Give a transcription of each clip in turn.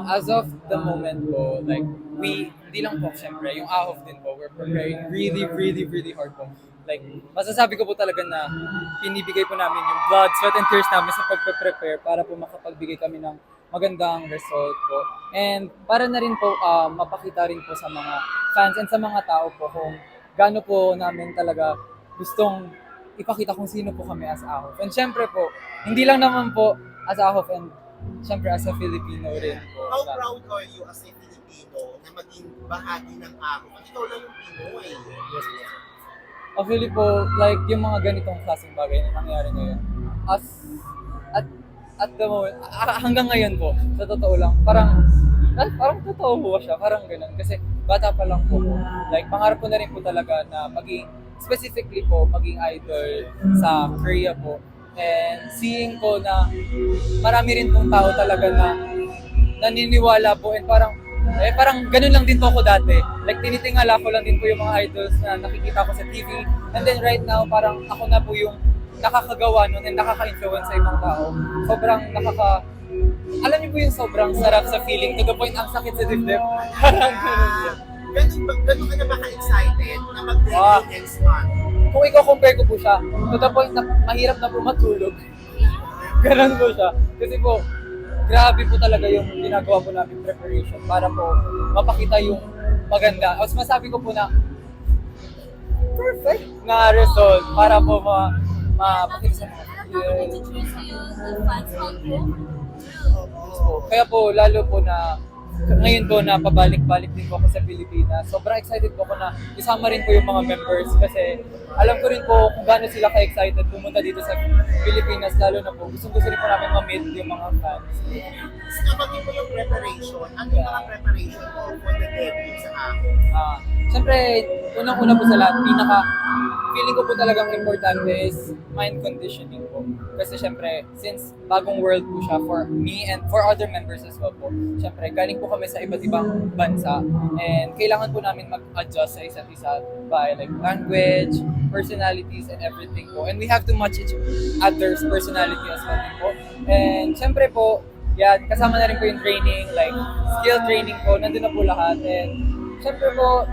As of the moment po, like, hindi lang po, syempre, yung AHOF din po, we're preparing really, really, really hard po. Like, masasabi ko po talaga na pinibigay po namin yung blood, sweat, and tears namin sa pagpe-prepare para po makapagbigay kami ng magandang result po. And para na rin po, mapakita rin po sa mga fans and sa mga tao po kung gaano po namin talaga gustong ipakita kung sino po kami as AHOF. And syempre po, hindi lang naman po as AHOF and syempre as a Filipino rin po. How proud are you as a Filipino na maging bahagi ng ako? At ikaw lang yung Pinoy. Yes, po. Actually po, like yung mga ganitong klaseng bagay na nangyayari ngayon, as at the moment, hanggang ngayon po, sa totoo lang, parang totoo po siya, parang ganun. Kasi bata pa lang po ko. Like, pangarap ko na rin po talaga na specifically po, maging idol sa Korea po. And seeing ko na marami rin pong tao talaga na naniniwala po and parang ganun lang din po ako dati. Like tinitingala ko lang din po yung mga idols na nakikita ko sa TV. And then right now, parang ako na po yung nakakagawa nun and nakaka-influence sa ibang tao. Alam niyo po yung sobrang sarap sa feeling to the point ang sakit sa dibdib. Parang ganun yun. Ganun ka na ba ka-excited na mag-debut next month? Kung i-compare ko po siya, to the point na mahirap na po matulog. Ganun po siya. Kasi po, grabe po talaga yung ginagawa po namin preparation para po mapakita yung maganda. As masabi ko po na perfect na result para po mapakita sa mga kaya po, lalo po na ngayon po na pabalik-balik din po ako sa Pilipinas. Sobrang excited po ako na isama rin po yung mga members kasi alam ko rin po kung gaano sila ka-excited pumunta dito sa Pilipinas, lalo na po gusto rin po namin ma-meet yung mga fans. Kapag mo yung preparation, ano yung mga preparation mo for the debut sa ako? Siyempre, unang-una po sa lahat, feeling ko po talagang importante is mind conditioning po. Kasi siyempre, since bagong world po siya for me and for other members as well po, siyempre, galing po kami sa iba't ibang bansa and kailangan po namin mag-adjust sa isa't isa by like language, personalities, and everything po. And we have to match each other's personality as well po. And siyempre po, yan, kasama na rin po yung training, like skill training po, nandun na po lahat. And siyempre po,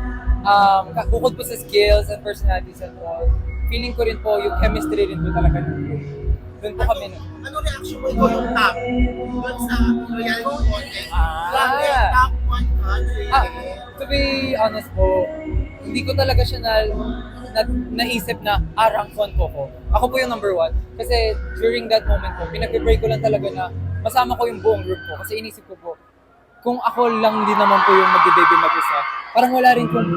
bukod po sa skills and personalities and all, feeling ko rin po yung chemistry rin po talaga nun. Doon po kami nun. Ano reaction mo ikaw yung top? Doon sa reality content, top 1 country. To be honest po, hindi ko talaga siya naisip na rank 1 po ko. Ako po yung number 1. Kasi during that moment po, pinag-pray ko lang talaga na masama ko yung buong group ko. Kasi inisip ko po, kung ako lang din naman po yung mag-debut mag-isa, parang wala rin pong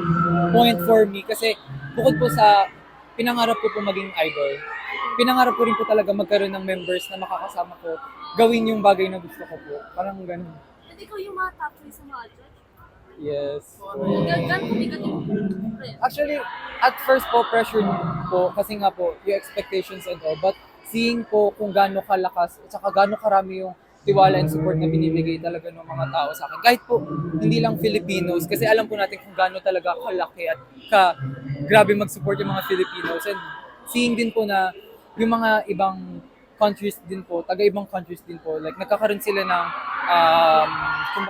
point for me. Kasi bukod po sa pinangarap ko po maging idol, pinangarap ko rin po talaga magkaroon ng members na makakasama ko, gawin yung bagay na gusto ko po. Parang ganun. At ikaw yung mga top 3 sa mga judge? Yes. Gano'n kumigat yung Actually, at first po, pressure po, kasi nga po, yung expectations and all. But seeing po kung gaano kalakas, at saka gaano karami yung tiwala and support na binibigay talaga ng mga tao sa akin. Kahit po, hindi lang Filipinos, kasi alam po natin kung gaano talaga kalaki at grabe mag-support yung mga Filipinos. And seeing din po na yung mga ibang countries din po, taga-ibang countries din po, like nagkakaroon sila ng